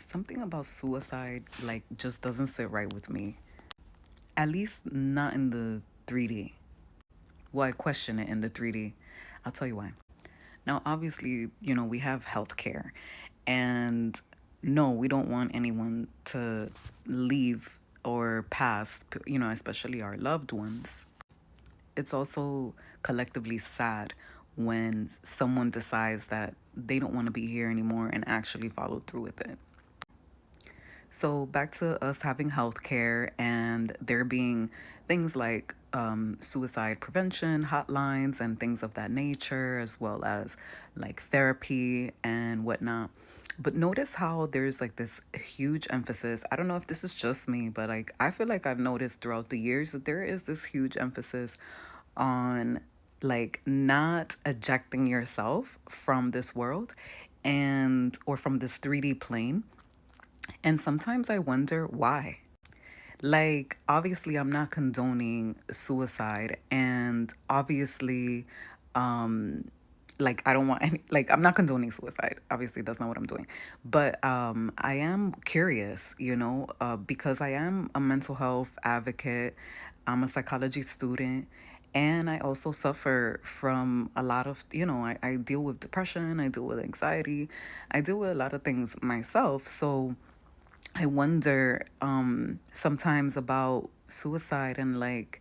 something about suicide like just doesn't sit right with me. At least not in the 3D. Well, I question it in the 3D. I'll tell you why. Now, obviously, we have healthcare, and no, we don't want anyone to leave or pass, especially our loved ones. It's also collectively sad when someone decides that they don't want to be here anymore and actually follow through with it. So back to us having healthcare and there being things like suicide prevention hotlines and things of that nature, as well as like therapy and whatnot. But notice how there's like this huge emphasis. I don't know if this is just me, but like I feel like I've noticed throughout the years that there is this huge emphasis on like not ejecting yourself from this world and or from this 3D plane. And sometimes I wonder why. Like, obviously, I'm not condoning suicide, and obviously, um, like, I don't want any, like, I'm not condoning suicide. Obviously, that's not what I'm doing. But I am curious, because I am a mental health advocate, I'm a psychology student, and I also suffer from a lot of, I deal with depression, I deal with anxiety, I deal with a lot of things myself. So, I wonder sometimes about suicide and like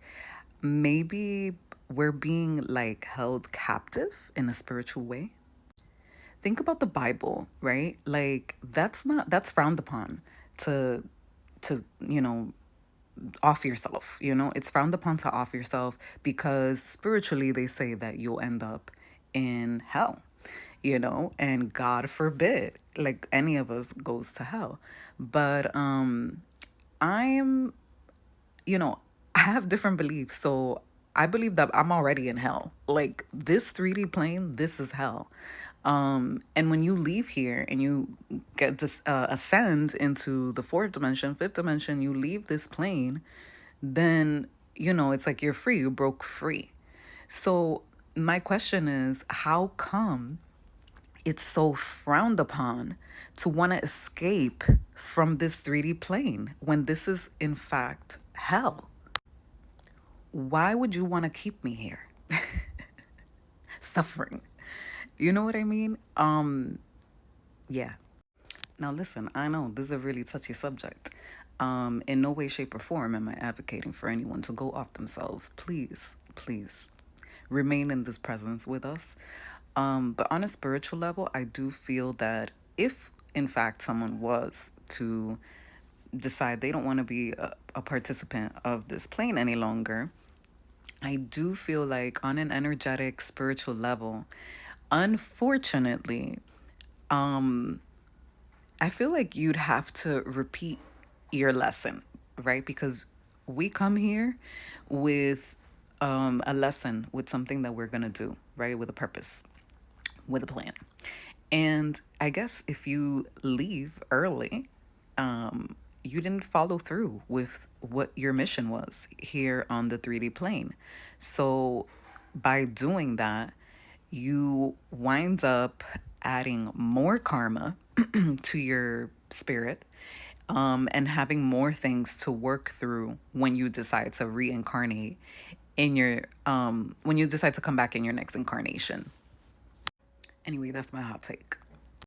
maybe we're being like held captive in a spiritual way. Think about the Bible, right? Like that's frowned upon to to off yourself, It's frowned upon to off yourself because spiritually they say that you'll end up in hell, and God forbid like any of us goes to hell. But I'm, you know, I have different beliefs. So I believe that I'm already in hell. Like this 3D plane, this is hell. And when you leave here and you get to ascend into the fourth dimension, fifth dimension, you leave this plane, then, it's like you're free, you broke free. So my question is, how come it's so frowned upon to want to escape from this 3D plane when this is, in fact, hell? Why would you want to keep me here? Suffering. You know what I mean? Yeah. Now, listen, I know this is a really touchy subject. In no way, shape, or form am I advocating for anyone to go off themselves. Please, please remain in this presence with us. But on a spiritual level, I do feel that if, in fact, someone was to decide they don't want to be a participant of this plane any longer, I do feel like on an energetic, spiritual level, unfortunately, um, I feel like you'd have to repeat your lesson, right? Because we come here with a lesson, with something that we're going to do, right? With a purpose, with a plan. And I guess if you leave early, you didn't follow through with what your mission was here on the 3D plane. So by doing that, you wind up adding more karma to your spirit, and having more things to work through when you decide to reincarnate when you decide to come back in your next incarnation. Anyway, that's my hot take.